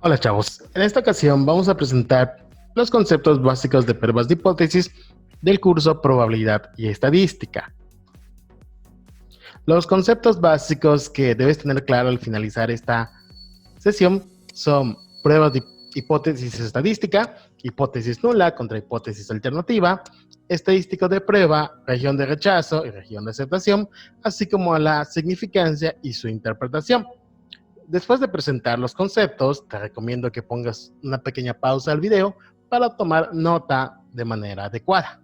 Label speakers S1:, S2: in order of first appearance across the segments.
S1: Hola chavos, en esta ocasión vamos a presentar los conceptos básicos de pruebas de hipótesis del curso Probabilidad y Estadística. Los conceptos básicos que debes tener claro al finalizar esta sesión son pruebas de hipótesis estadística, hipótesis nula contra hipótesis alternativa, estadístico de prueba, región de rechazo y región de aceptación, así como la significancia y su interpretación. Después de presentar los conceptos, te recomiendo que pongas una pequeña pausa al video para tomar nota de manera adecuada.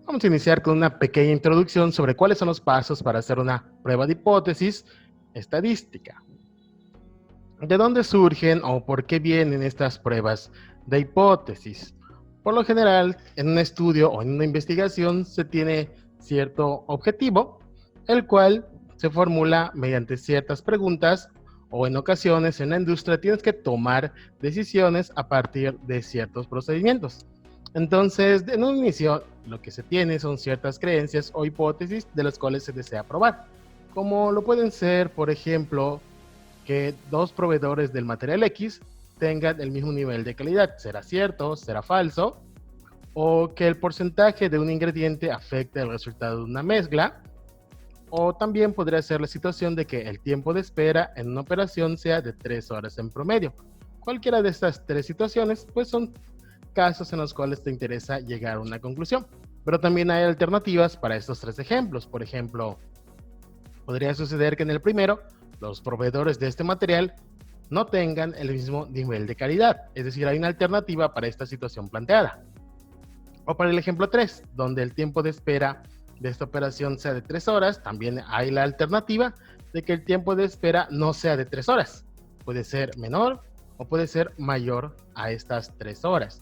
S1: Vamos a iniciar con una pequeña introducción sobre cuáles son los pasos para hacer una prueba de hipótesis estadística. ¿De dónde surgen o por qué vienen estas pruebas de hipótesis? Por lo general, en un estudio o en una investigación se tiene cierto objetivo, el cual se formula mediante ciertas preguntas o en ocasiones en la industria tienes que tomar decisiones a partir de ciertos procedimientos. Entonces, en un inicio, lo que se tiene son ciertas creencias o hipótesis de las cuales se desea probar, como lo pueden ser, por ejemplo, que dos proveedores del material X tengan el mismo nivel de calidad. ¿Será cierto? ¿Será falso? O que el porcentaje de un ingrediente afecte el resultado de una mezcla. O también podría ser la situación de que el tiempo de espera en una operación sea de 3 horas en promedio. Cualquiera de estas tres situaciones pues son casos en los cuales te interesa llegar a una conclusión. Pero también hay alternativas para estos tres ejemplos. Por ejemplo, podría suceder que en el primero los proveedores de este material no tengan el mismo nivel de calidad. Es decir, hay una alternativa para esta situación planteada. O para el ejemplo 3, donde el tiempo de espera de esta operación sea de 3 horas, también hay la alternativa de que el tiempo de espera no sea de 3 horas. Puede ser menor o puede ser mayor a estas 3 horas.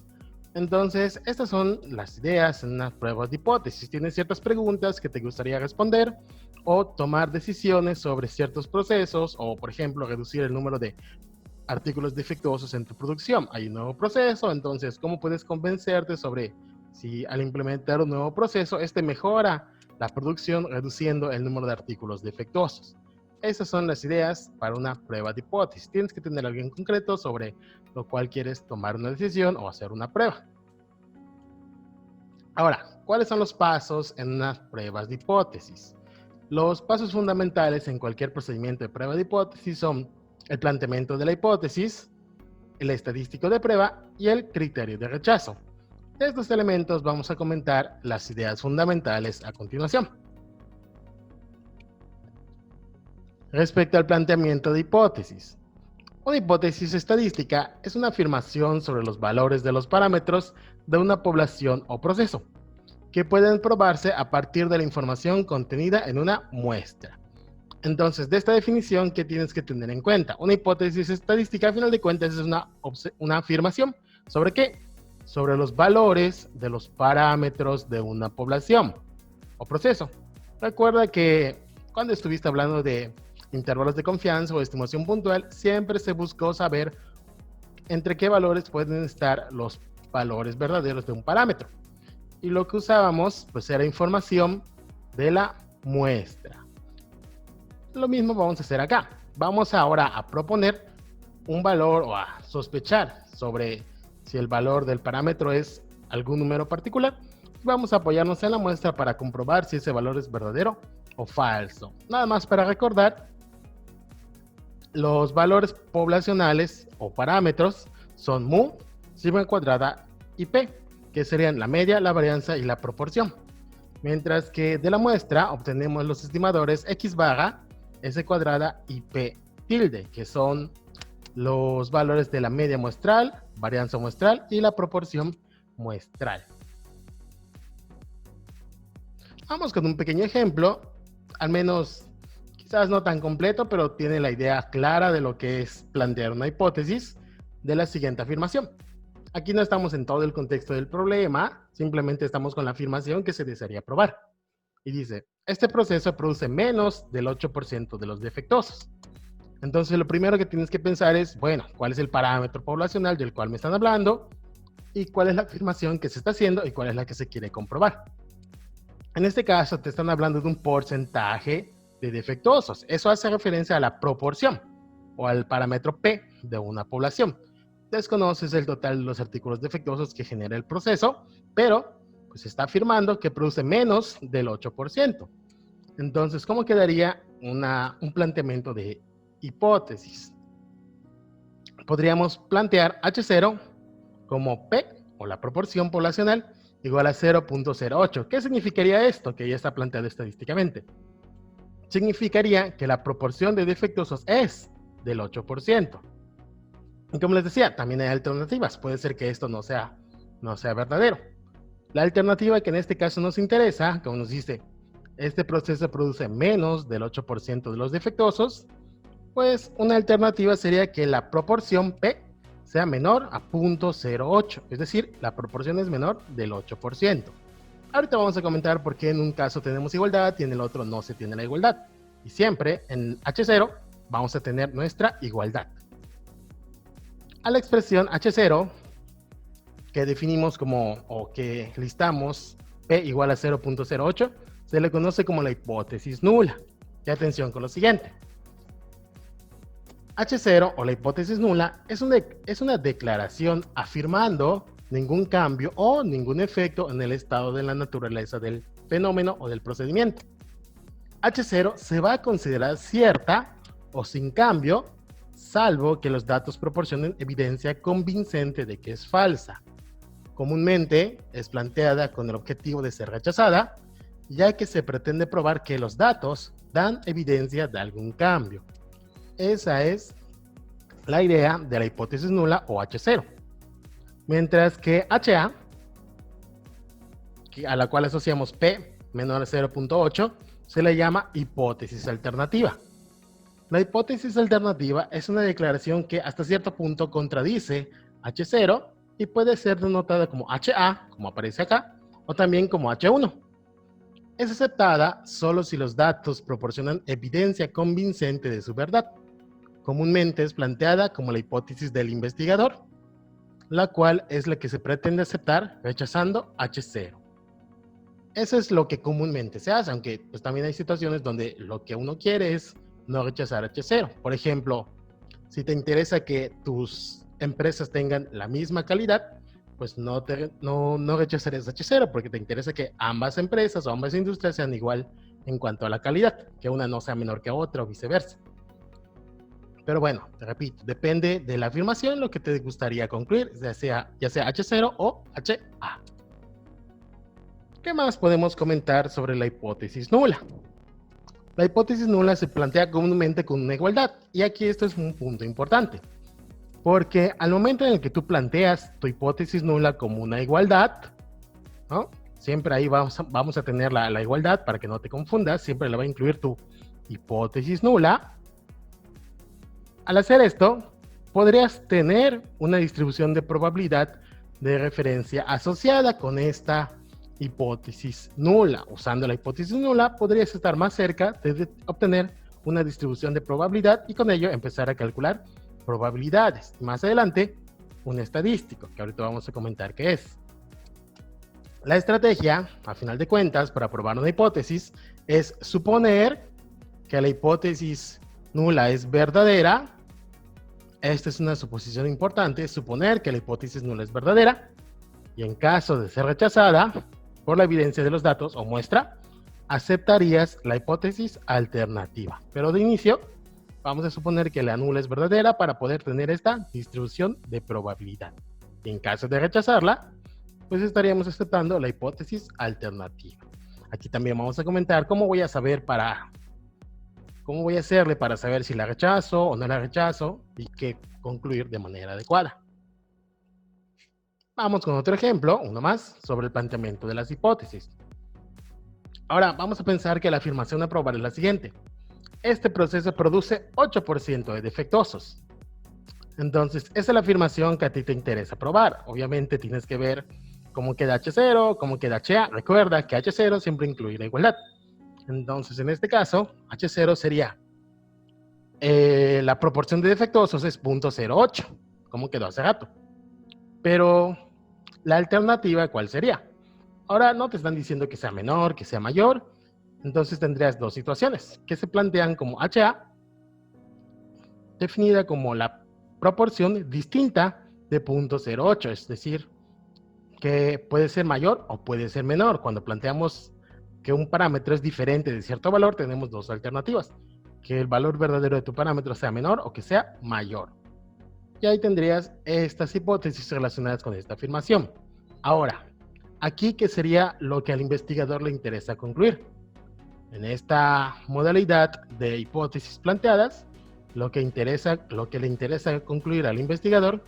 S1: Entonces, estas son las ideas en unas pruebas de hipótesis. Tienes ciertas preguntas que te gustaría responder o tomar decisiones sobre ciertos procesos o, por ejemplo, reducir el número de artículos defectuosos en tu producción. Hay un nuevo proceso, entonces, ¿cómo puedes convencerte sobre si al implementar un nuevo proceso, este mejora la producción reduciendo el número de artículos defectuosos? Esas son las ideas para una prueba de hipótesis. Tienes que tener algo en concreto sobre lo cual quieres tomar una decisión o hacer una prueba. Ahora, ¿cuáles son los pasos en unas pruebas de hipótesis? Los pasos fundamentales en cualquier procedimiento de prueba de hipótesis son el planteamiento de la hipótesis, el estadístico de prueba y el criterio de rechazo. De estos elementos vamos a comentar las ideas fundamentales a continuación. Respecto al planteamiento de hipótesis. Una hipótesis estadística es una afirmación sobre los valores de los parámetros de una población o proceso, que pueden probarse a partir de la información contenida en una muestra. Entonces, de esta definición, ¿qué tienes que tener en cuenta? Una hipótesis estadística, a final de cuentas, es una afirmación. ¿Sobre qué? Sobre los valores de los parámetros de una población o proceso. Recuerda que cuando estuviste hablando de intervalos de confianza o estimación puntual, siempre se buscó saber entre qué valores pueden estar los valores verdaderos de un parámetro. Y lo que usábamos pues era información de la muestra. Lo mismo vamos a hacer acá. Vamos ahora a proponer un valor o a sospechar sobre si el valor del parámetro es algún número particular. Vamos a apoyarnos en la muestra para comprobar si ese valor es verdadero o falso. Nada más para recordar, los valores poblacionales o parámetros son mu, sigma cuadrada y p, que serían la media, la varianza y la proporción. Mientras que de la muestra obtenemos los estimadores x barra, s cuadrada y p tilde, que son los valores de la media muestral, varianza muestral y la proporción muestral. Vamos con un pequeño ejemplo, al menos quizás no tan completo, pero tiene la idea clara de lo que es plantear una hipótesis de la siguiente afirmación. Aquí no estamos en todo el contexto del problema, simplemente estamos con la afirmación que se desearía probar. Y dice, este proceso produce menos del 8% de los defectuosos. Entonces lo primero que tienes que pensar es, bueno, ¿cuál es el parámetro poblacional del cual me están hablando? ¿Y cuál es la afirmación que se está haciendo y cuál es la que se quiere comprobar? En este caso te están hablando de un porcentaje de defectuosos. Eso hace referencia a la proporción. o al parámetro P de una población. Desconoces el total de los artículos defectuosos que genera el proceso, pero pues está afirmando que produce menos del 8%. Entonces, ¿cómo quedaría un planteamiento de hipótesis? Podríamos plantear H0 como P, o la proporción poblacional, igual a 0.08. ¿Qué significaría esto? Que ya está planteado estadísticamente. Significaría que la proporción de defectuosos es del 8%. Y como les decía, también hay alternativas. Puede ser que esto no sea verdadero. La alternativa que en este caso nos interesa, como nos dice, este proceso produce menos del 8% de los defectuosos, pues una alternativa sería que la proporción P sea menor a 0.08, es decir, la proporción es menor del 8%. Ahorita vamos a comentar por qué en un caso tenemos igualdad y en el otro no se tiene la igualdad. Y siempre en H0 vamos a tener nuestra igualdad. A la expresión H0, que definimos como, o que listamos P igual a 0.08, se le conoce como la hipótesis nula. Y atención con lo siguiente. H0 o la hipótesis nula es una declaración afirmando ningún cambio o ningún efecto en el estado de la naturaleza del fenómeno o del procedimiento. H0 se va a considerar cierta o sin cambio, salvo que los datos proporcionen evidencia convincente de que es falsa. Comúnmente es planteada con el objetivo de ser rechazada, ya que se pretende probar que los datos dan evidencia de algún cambio. Esa es la idea de la hipótesis nula o H0. Mientras que HA, a la cual asociamos P menor a 0.8, se le llama hipótesis alternativa. La hipótesis alternativa es una declaración que hasta cierto punto contradice H0 y puede ser denotada como HA, como aparece acá, o también como H1. Es aceptada solo si los datos proporcionan evidencia convincente de su verdad. Comúnmente es planteada como la hipótesis del investigador, la cual es la que se pretende aceptar rechazando H0. Eso es lo que comúnmente se hace, aunque pues, también hay situaciones donde lo que uno quiere es no rechazar H0. Por ejemplo, si te interesa que tus empresas tengan la misma calidad, pues no rechazarías H0 porque te interesa que ambas empresas o ambas industrias sean igual en cuanto a la calidad, que una no sea menor que otra o viceversa. Pero bueno, te repito, depende de la afirmación lo que te gustaría concluir, ya sea H0 o HA. ¿Qué más podemos comentar sobre la hipótesis nula? La hipótesis nula se plantea comúnmente con una igualdad, y aquí esto es un punto importante, porque al momento en el que tú planteas tu hipótesis nula como una igualdad, ¿no? Siempre ahí vamos a tener la igualdad para que no te confundas, siempre le va a incluir tu hipótesis nula. Al hacer esto, podrías tener una distribución de probabilidad de referencia asociada con esta hipótesis nula. Usando la hipótesis nula, podrías estar más cerca de obtener una distribución de probabilidad y con ello empezar a calcular probabilidades. Y más adelante, un estadístico, que ahorita vamos a comentar qué es. La estrategia, a final de cuentas, para probar una hipótesis, es suponer que la hipótesis nula es verdadera. Esta es una suposición importante, suponer que la hipótesis nula es verdadera, y en caso de ser rechazada por la evidencia de los datos o muestra, aceptarías la hipótesis alternativa. Pero de inicio, vamos a suponer que la nula es verdadera para poder tener esta distribución de probabilidad. Y en caso de rechazarla, pues estaríamos aceptando la hipótesis alternativa. Aquí también vamos a comentar cómo voy a hacerle para saber si la rechazo o no la rechazo y qué concluir de manera adecuada. Vamos con otro ejemplo, uno más, sobre el planteamiento de las hipótesis. Ahora, vamos a pensar que la afirmación a probar es la siguiente. Este proceso produce 8% de defectuosos. Entonces, esa es la afirmación que a ti te interesa probar. Obviamente tienes que ver cómo queda H0, cómo queda HA. Recuerda que H0 siempre incluye la igualdad. Entonces, en este caso, H0 sería la proporción de defectuosos es 0.08, como quedó hace rato. Pero la alternativa, ¿cuál sería? Ahora no te están diciendo que sea menor, que sea mayor. Entonces tendrías dos situaciones que se plantean como HA. definida como la proporción distinta de 0.08, es decir, que puede ser mayor o puede ser menor. Cuando planteamos que un parámetro es diferente de cierto valor, tenemos dos alternativas: que el valor verdadero de tu parámetro sea menor o que sea mayor. Y ahí tendrías estas hipótesis relacionadas con esta afirmación. Ahora, aquí, ¿qué sería lo que al investigador le interesa concluir? En esta modalidad de hipótesis planteadas, lo que le interesa concluir al investigador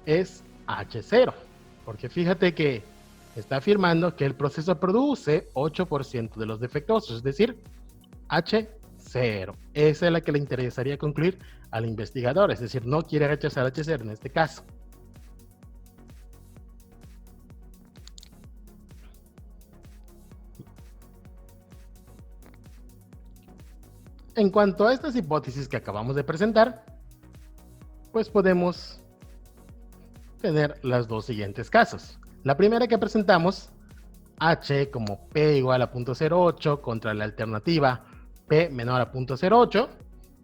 S1: es H0, porque fíjate que está afirmando que el proceso produce 8% de los defectuosos, es decir, H0. Esa es la que le interesaría concluir al investigador, es decir, no quiere rechazar H0 en este caso. En cuanto a estas hipótesis que acabamos de presentar, pues podemos tener los dos siguientes casos. La primera que presentamos, H como P igual a 0.08 contra la alternativa P menor a 0.08,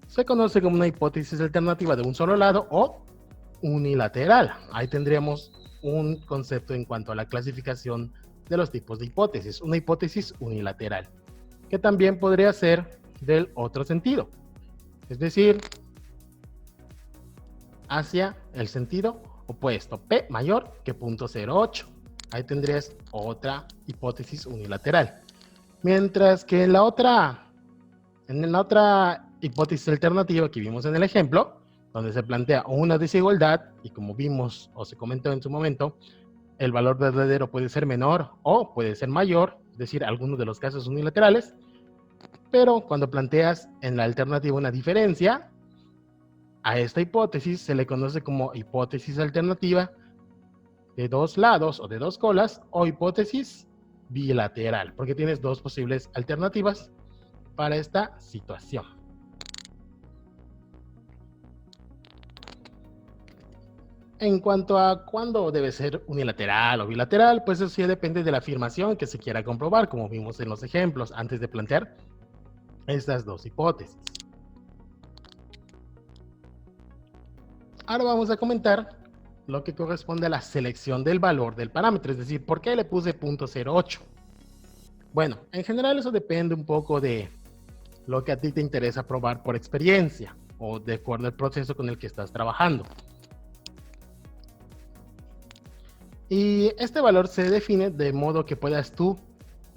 S1: se conoce como una hipótesis alternativa de un solo lado o unilateral. Ahí tendríamos un concepto en cuanto a la clasificación de los tipos de hipótesis, una hipótesis unilateral, que también podría ser del otro sentido, es decir, hacia el sentido opuesto, P mayor que 0.08. Ahí tendrías otra hipótesis unilateral. Mientras que en la otra hipótesis alternativa que vimos en el ejemplo, donde se plantea una desigualdad, y como vimos o se comentó en su momento, el valor verdadero puede ser menor o puede ser mayor, es decir, algunos de los casos unilaterales, pero cuando planteas en la alternativa una diferencia, a esta hipótesis se le conoce como hipótesis alternativa de dos lados o de dos colas o hipótesis bilateral, porque tienes dos posibles alternativas para esta situación. En cuanto a cuándo debe ser unilateral o bilateral, pues eso sí depende de la afirmación que se quiera comprobar, como vimos en los ejemplos antes de plantear estas dos hipótesis. Ahora vamos a comentar lo que corresponde a la selección del valor del parámetro, es decir, ¿por qué le puse 0.08? Bueno, en general eso depende un poco de lo que a ti te interesa probar por experiencia o de acuerdo al proceso con el que estás trabajando. Y este valor se define de modo que puedas tú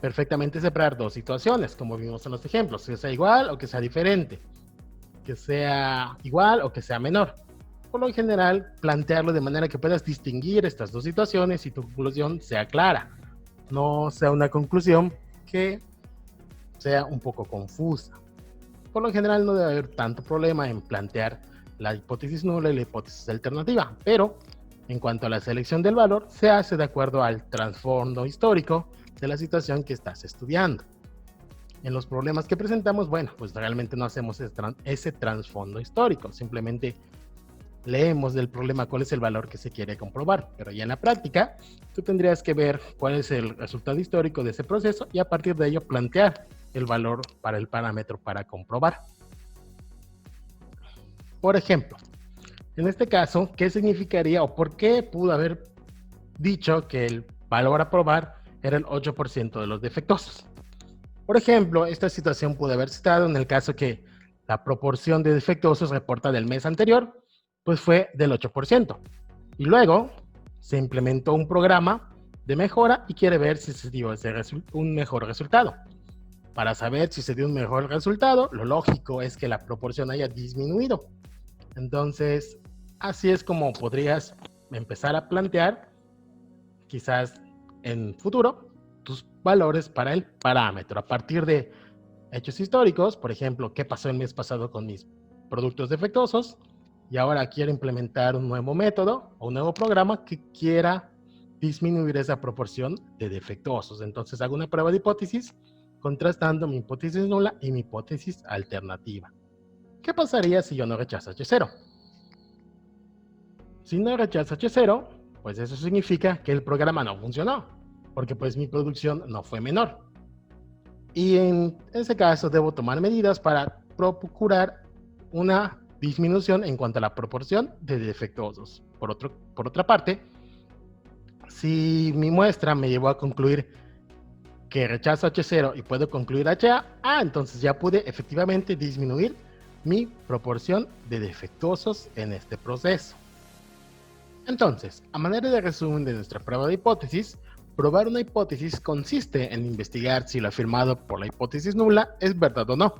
S1: perfectamente separar dos situaciones, como vimos en los ejemplos, que sea igual o que sea diferente, que sea igual o que sea menor. Por lo general, plantearlo de manera que puedas distinguir estas dos situaciones y tu conclusión sea clara, no sea una conclusión que sea un poco confusa. Por lo general no debe haber tanto problema en plantear la hipótesis nula y la hipótesis alternativa, pero en cuanto a la selección del valor, se hace de acuerdo al trasfondo histórico de la situación que estás estudiando. En los problemas que presentamos, bueno, pues realmente no hacemos ese trasfondo histórico, simplemente leemos del problema cuál es el valor que se quiere comprobar, pero ya en la práctica tú tendrías que ver cuál es el resultado histórico de ese proceso y a partir de ello plantear el valor para el parámetro para comprobar. Por ejemplo, en este caso, ¿qué significaría o por qué pudo haber dicho que el valor a probar era el 8% de los defectuosos? Por ejemplo, esta situación pudo haber estado en el caso que la proporción de defectuosos reportada del mes anterior pues fue del 8%. Y luego se implementó un programa de mejora y quiere ver si se dio un mejor resultado. Para saber si se dio un mejor resultado, lo lógico es que la proporción haya disminuido. Entonces, así es como podrías empezar a plantear, quizás en futuro, tus valores para el parámetro. A partir de hechos históricos, por ejemplo, ¿qué pasó el mes pasado con mis productos defectuosos? Y ahora quiero implementar un nuevo método o un nuevo programa que quiera disminuir esa proporción de defectuosos. Entonces hago una prueba de hipótesis contrastando mi hipótesis nula y mi hipótesis alternativa. ¿Qué pasaría si yo no rechazo H0? Si no rechazo H0, pues eso significa que el programa no funcionó, porque pues mi producción no fue menor. Y en ese caso debo tomar medidas para procurar una disminución en cuanto a la proporción de defectuosos. Por otra parte, si mi muestra me llevó a concluir que rechazo H0 y puedo concluir HA, entonces ya pude efectivamente disminuir mi proporción de defectuosos en este proceso. Entonces, a manera de resumen de nuestra prueba de hipótesis, probar una hipótesis consiste en investigar si lo afirmado por la hipótesis nula es verdad o no.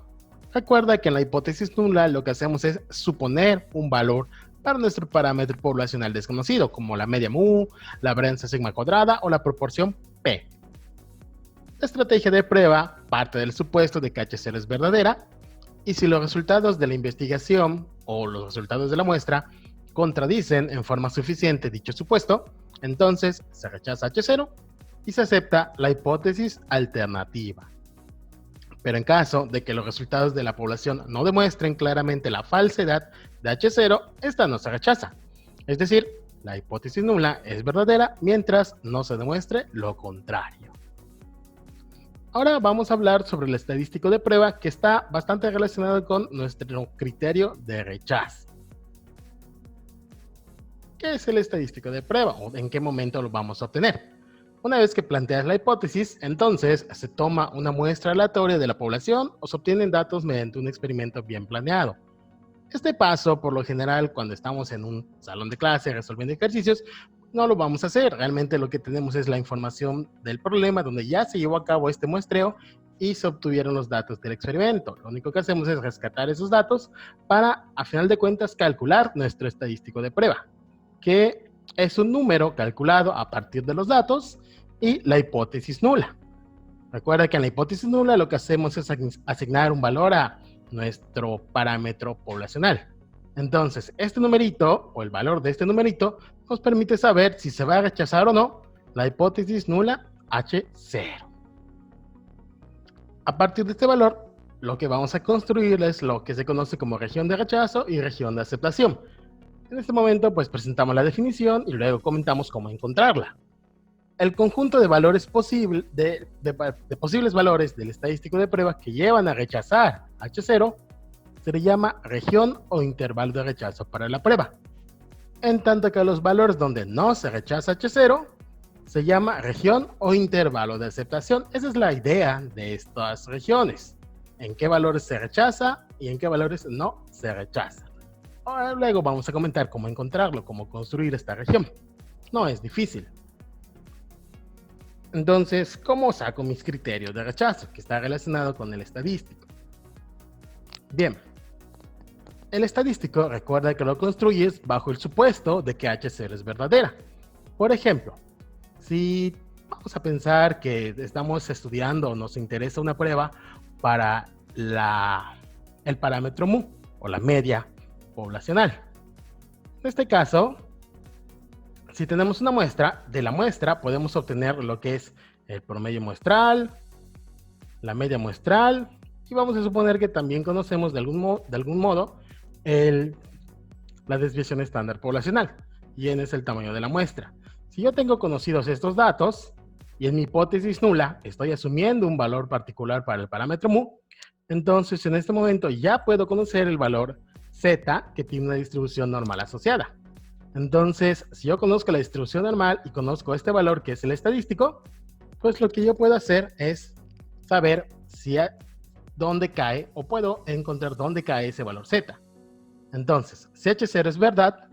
S1: Recuerda que en la hipótesis nula lo que hacemos es suponer un valor para nuestro parámetro poblacional desconocido, como la media mu, la varianza sigma cuadrada o la proporción P. La estrategia de prueba parte del supuesto de que H0 es verdadera, y si los resultados de la investigación o los resultados de la muestra contradicen en forma suficiente dicho supuesto, entonces se rechaza H0 y se acepta la hipótesis alternativa. Pero en caso de que los resultados de la población no demuestren claramente la falsedad de H0, esta no se rechaza. Es decir, la hipótesis nula es verdadera mientras no se demuestre lo contrario. Ahora vamos a hablar sobre el estadístico de prueba, que está bastante relacionado con nuestro criterio de rechazo. ¿Qué es el estadístico de prueba o en qué momento lo vamos a obtener? Una vez que planteas la hipótesis, entonces se toma una muestra aleatoria de la población o se obtienen datos mediante un experimento bien planeado. Este paso, por lo general, cuando estamos en un salón de clase resolviendo ejercicios, no lo vamos a hacer. Realmente lo que tenemos es la información del problema donde ya se llevó a cabo este muestreo y se obtuvieron los datos del experimento. Lo único que hacemos es rescatar esos datos para, a final de cuentas, calcular nuestro estadístico de prueba, que es un número calculado a partir de los datos y la hipótesis nula. Recuerda que en la hipótesis nula lo que hacemos es asignar un valor a nuestro parámetro poblacional. Entonces, este numerito o el valor de este numerito nos permite saber si se va a rechazar o no la hipótesis nula H0. A partir de este valor, lo que vamos a construir es lo que se conoce como región de rechazo y región de aceptación. En este momento, pues presentamos la definición y luego comentamos cómo encontrarla. El conjunto de valores posibles valores del estadístico de prueba que llevan a rechazar H0 se le llama región o intervalo de rechazo para la prueba. En tanto que los valores donde no se rechaza H0 se llama región o intervalo de aceptación. Esa es la idea de estas regiones. En qué valores se rechaza y en qué valores no se rechaza. Ahora, luego vamos a comentar cómo encontrarlo, cómo construir esta región. No es difícil. Entonces, ¿cómo saco mis criterios de rechazo? Que está relacionado con el estadístico. Bien. El estadístico, recuerda que lo construyes bajo el supuesto de que H0 es verdadera. Por ejemplo, si vamos a pensar que estamos estudiando o nos interesa una prueba para el parámetro mu o la media poblacional. En este caso, si tenemos una muestra, de la muestra podemos obtener lo que es el promedio muestral, la media muestral, y vamos a suponer que también conocemos de algún modo la desviación estándar poblacional, y n es el tamaño de la muestra. Si yo tengo conocidos estos datos, y en mi hipótesis nula estoy asumiendo un valor particular para el parámetro mu, entonces en este momento ya puedo conocer el valor z, que tiene una distribución normal asociada. Entonces, si yo conozco la distribución normal y conozco este valor que es el estadístico, pues lo que yo puedo hacer es saber dónde cae, o puedo encontrar dónde cae ese valor z. Entonces, si H0 es verdad,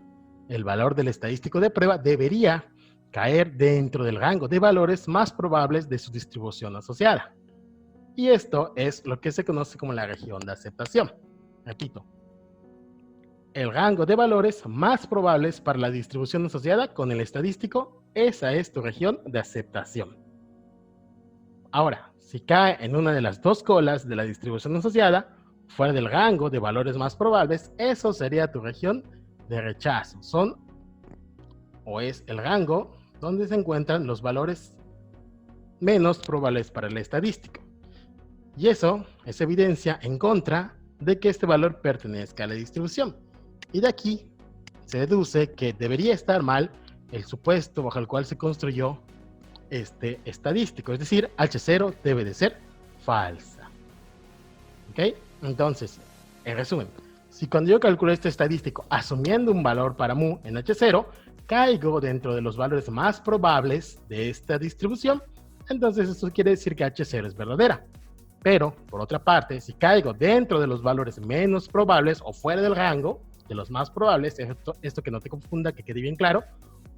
S1: el valor del estadístico de prueba debería caer dentro del rango de valores más probables de su distribución asociada. Y esto es lo que se conoce como la región de aceptación. Repito, el rango de valores más probables para la distribución asociada con el estadístico, esa es tu región de aceptación. Ahora, si cae en una de las dos colas de la distribución asociada, fuera del rango de valores más probables, eso sería tu región de rechazo. Es el rango donde se encuentran los valores menos probables para el estadístico. Y eso es evidencia en contra de que este valor pertenezca a la distribución. Y de aquí se deduce que debería estar mal el supuesto bajo el cual se construyó este estadístico. Es decir, H0 debe de ser falsa. ¿Ok? Entonces, en resumen, Si cuando yo calculo este estadístico asumiendo un valor para mu en H0, caigo dentro de los valores más probables de esta distribución, entonces esto quiere decir que H0 es verdadera. Pero, por otra parte, si caigo dentro de los valores menos probables o fuera del rango de los más probables, esto que no te confunda, que quede bien claro,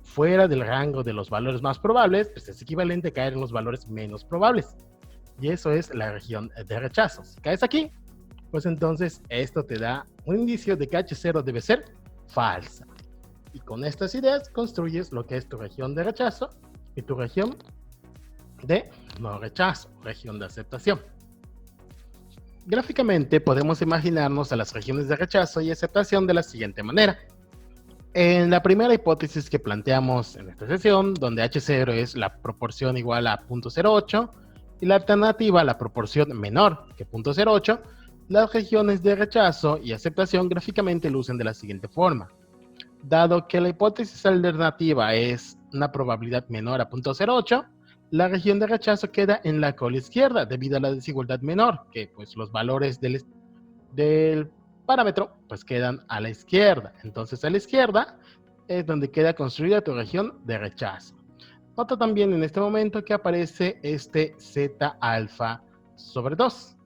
S1: fuera del rango de los valores más probables, pues es equivalente a caer en los valores menos probables. Y eso es la región de rechazo. Si caes aquí, pues entonces esto te da un indicio de que H0 debe ser falsa. Y con estas ideas construyes lo que es tu región de rechazo y tu región de no rechazo, región de aceptación. Gráficamente podemos imaginarnos a las regiones de rechazo y aceptación de la siguiente manera. En la primera hipótesis que planteamos en esta sesión, donde H0 es la proporción igual a 0.08 y la alternativa la proporción menor que 0.08, las regiones de rechazo y aceptación gráficamente lucen de la siguiente forma. Dado que la hipótesis alternativa es una probabilidad menor a 0.08, la región de rechazo queda en la cola izquierda debido a la desigualdad menor, que pues los valores del parámetro pues quedan a la izquierda. Entonces a la izquierda es donde queda construida tu región de rechazo. Nota también en este momento que aparece este Z alfa sobre 2,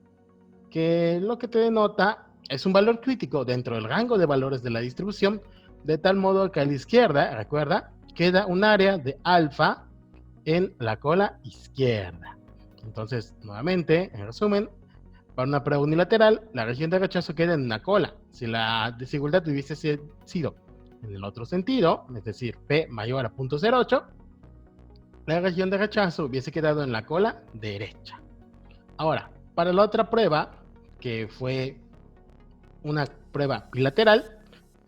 S1: que lo que te denota es un valor crítico dentro del rango de valores de la distribución, de tal modo que a la izquierda, recuerda, queda un área de alfa en la cola izquierda. Entonces, nuevamente, en resumen, para una prueba unilateral, la región de rechazo queda en una cola. Si la desigualdad hubiese sido en el otro sentido, es decir, P mayor a 0.08, la región de rechazo hubiese quedado en la cola derecha. Ahora, para la otra prueba, que fue una prueba bilateral,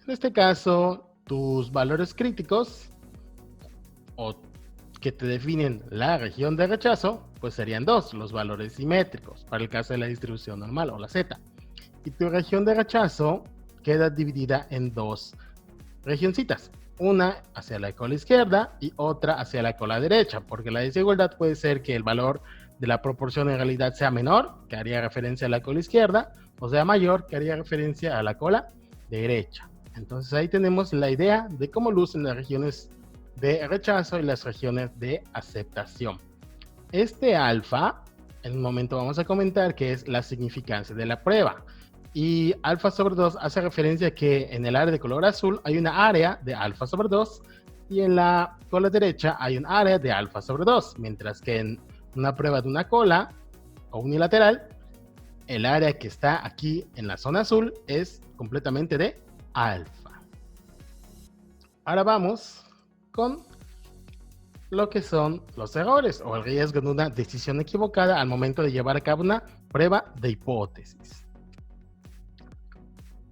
S1: en este caso, tus valores críticos o que te definen la región de rechazo, pues serían dos, los valores simétricos, para el caso de la distribución normal o la Z. Y tu región de rechazo queda dividida en dos regioncitas, una hacia la cola izquierda y otra hacia la cola derecha, porque la desigualdad puede ser que el valor de la proporción en realidad sea menor, que haría referencia a la cola izquierda, o sea mayor, que haría referencia a la cola derecha. Entonces ahí tenemos la idea de cómo lucen las regiones de rechazo y las regiones de aceptación. Este alfa, en un momento vamos a comentar que es la significancia de la prueba. Y alfa sobre 2 hace referencia a que en el área de color azul hay una área de alfa sobre 2 y en la cola derecha hay un área de alfa sobre 2, mientras que en una prueba de una cola o unilateral, el área que está aquí en la zona azul es completamente de alfa. Ahora vamos con lo que son los errores o el riesgo de una decisión equivocada al momento de llevar a cabo una prueba de hipótesis.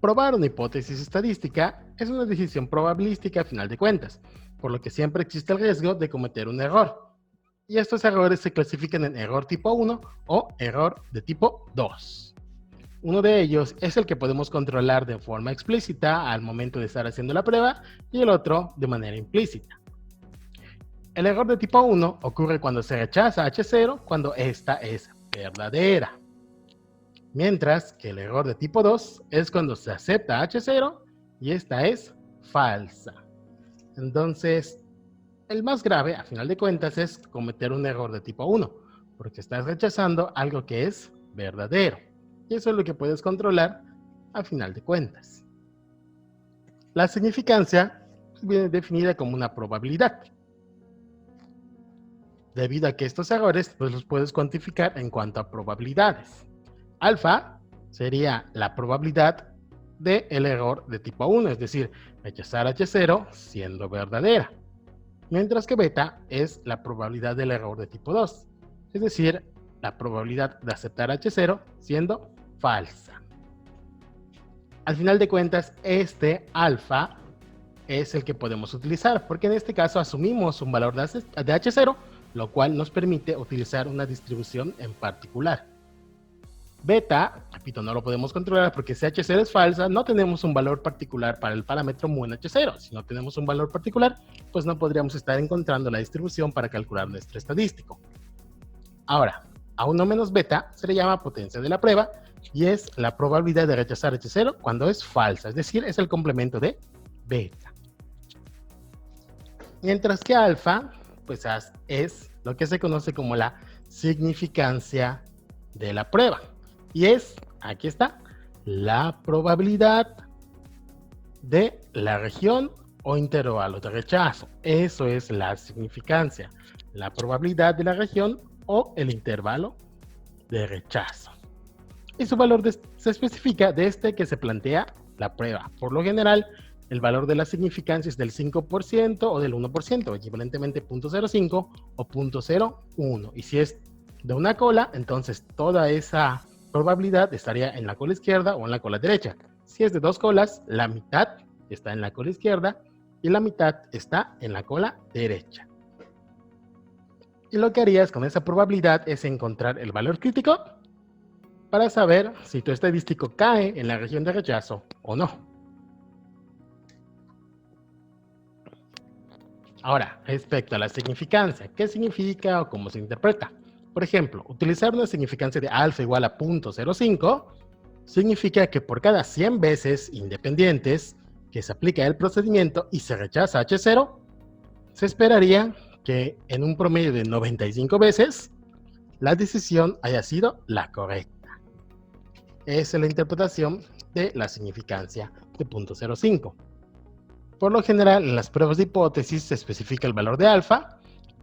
S1: Probar una hipótesis estadística es una decisión probabilística a final de cuentas, por lo que siempre existe el riesgo de cometer un error. Y estos errores se clasifican en error tipo 1 o error de tipo 2. Uno de ellos es el que podemos controlar de forma explícita al momento de estar haciendo la prueba y el otro de manera implícita. El error de tipo 1 ocurre cuando se rechaza H0 cuando esta es verdadera. Mientras que el error de tipo 2 es cuando se acepta H0 y esta es falsa. Entonces, el más grave, a final de cuentas, es cometer un error de tipo 1, porque estás rechazando algo que es verdadero. Y eso es lo que puedes controlar a final de cuentas. La significancia viene definida como una probabilidad, debido a que estos errores pues, los puedes cuantificar en cuanto a probabilidades. Alfa sería la probabilidad del error de tipo 1, es decir, rechazar H0 siendo verdadera. Mientras que beta es la probabilidad del error de tipo 2, es decir, la probabilidad de aceptar H0 siendo falsa. Al final de cuentas, este alfa es el que podemos utilizar, porque en este caso asumimos un valor de H0, lo cual nos permite utilizar una distribución en particular. Beta, repito, no lo podemos controlar porque si H0 es falsa, no tenemos un valor particular para el parámetro mu en H0. Si no tenemos un valor particular, pues no podríamos estar encontrando la distribución para calcular nuestro estadístico. Ahora, a 1 menos beta se le llama potencia de la prueba, y es la probabilidad de rechazar H0 cuando es falsa, es decir, es el complemento de beta. Mientras que alfa, pues es lo que se conoce como la significancia de la prueba. Y es, aquí está, la probabilidad de la región o intervalo de rechazo. Eso es la significancia, la probabilidad de la región o el intervalo de rechazo. Y su valor se especifica desde que se plantea la prueba. Por lo general, el valor de la significancia es del 5% o del 1%, equivalentemente 0.05 o 0.01. Y si es de una cola, entonces toda esa probabilidad estaría en la cola izquierda o en la cola derecha. Si es de dos colas, la mitad está en la cola izquierda y la mitad está en la cola derecha. Y lo que harías con esa probabilidad es encontrar el valor crítico para saber si tu estadístico cae en la región de rechazo o no. Ahora, respecto a la significancia, ¿qué significa o cómo se interpreta? Por ejemplo, utilizar una significancia de alfa igual a 0.05 significa que por cada 100 veces independientes que se aplica el procedimiento y se rechaza H0, se esperaría que en un promedio de 95 veces la decisión haya sido la correcta. Esa es la interpretación de la significancia de 0.05. Por lo general, en las pruebas de hipótesis se especifica el valor de alfa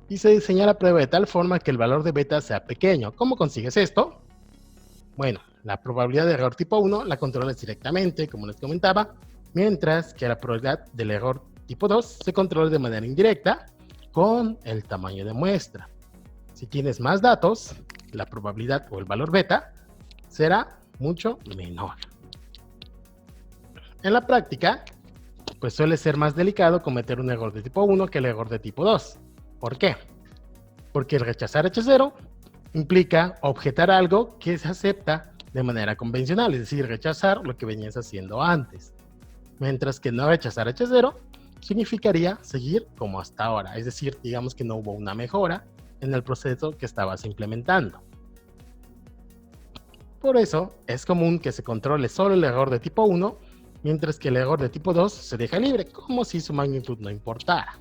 S1: y se diseña la prueba de tal forma que el valor de beta sea pequeño. ¿Cómo consigues esto? Bueno, la probabilidad de error tipo 1 la controlas directamente, como les comentaba, mientras que la probabilidad del error tipo 2 se controla de manera indirecta con el tamaño de muestra. Si tienes más datos, la probabilidad o el valor beta será mucho menor. En la práctica, pues suele ser más delicado cometer un error de tipo 1 que el error de tipo 2. ¿Por qué? Porque el rechazar H0 implica objetar algo que se acepta de manera convencional, es decir, rechazar lo que venías haciendo antes. Mientras que no rechazar H0 significaría seguir como hasta ahora, es decir, digamos que no hubo una mejora en el proceso que estabas implementando. Por eso es común que se controle solo el error de tipo 1, mientras que el error de tipo 2 se deja libre, como si su magnitud no importara.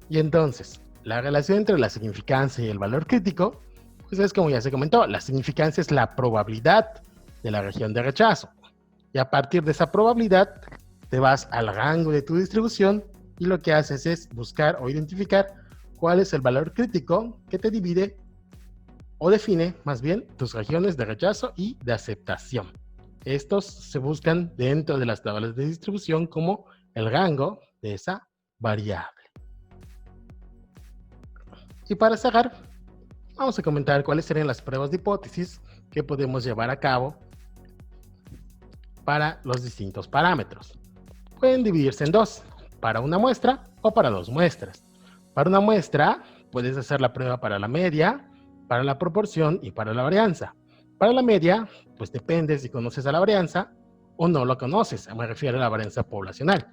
S1: Y entonces, la relación entre la significancia y el valor crítico, pues es como ya se comentó, la significancia es la probabilidad de la región de rechazo. Y a partir de esa probabilidad, te vas al rango de tu distribución y lo que haces es buscar o identificar cuál es el valor crítico que te divide o define más bien tus regiones de rechazo y de aceptación. Estos se buscan dentro de las tablas de distribución como el rango de esa variable. Y para cerrar, vamos a comentar cuáles serían las pruebas de hipótesis que podemos llevar a cabo para los distintos parámetros. Pueden dividirse en dos, para una muestra o para dos muestras. Para una muestra, puedes hacer la prueba para la media, para la proporción y para la varianza. Para la media, pues depende si conoces a la varianza o no lo conoces, me refiero a la varianza poblacional.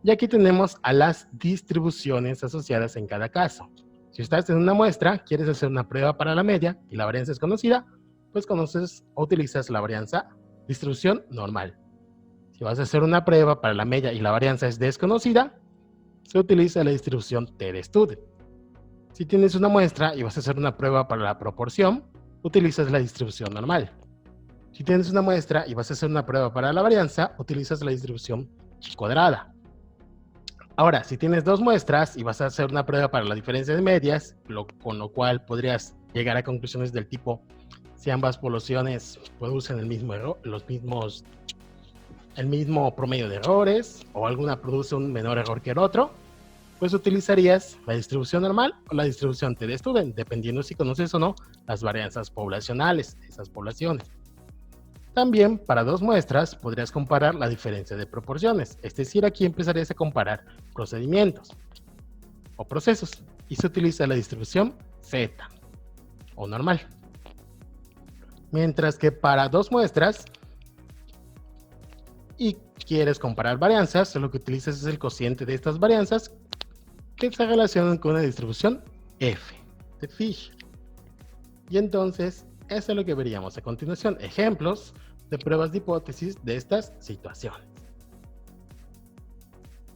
S1: Y aquí tenemos a las distribuciones asociadas en cada caso. Si estás en una muestra, quieres hacer una prueba para la media y la varianza es conocida, pues conoces o utilizas la varianza distribución normal. Si vas a hacer una prueba para la media y la varianza es desconocida, se utiliza la distribución t-de-student. Si tienes una muestra y vas a hacer una prueba para la proporción, utilizas la distribución normal. Si tienes una muestra y vas a hacer una prueba para la varianza, utilizas la distribución cuadrada. Ahora, si tienes dos muestras y vas a hacer una prueba para la diferencia de medias, con lo cual podrías llegar a conclusiones del tipo si ambas poblaciones producen el mismo promedio de errores o alguna produce un menor error que el otro, pues utilizarías la distribución normal o la distribución t-de-student, dependiendo si conoces o no las varianzas poblacionales de esas poblaciones. También, para dos muestras, podrías comparar la diferencia de proporciones, es decir, aquí empezarías a comparar procedimientos o procesos, y se utiliza la distribución Z, o normal. Mientras que para dos muestras, y quieres comparar varianzas, lo que utilizas es el cociente de estas varianzas, que se relacionan con una distribución F, de Fisher. Y entonces, Eso es lo que veríamos a continuación, ejemplos de pruebas de hipótesis de estas situaciones.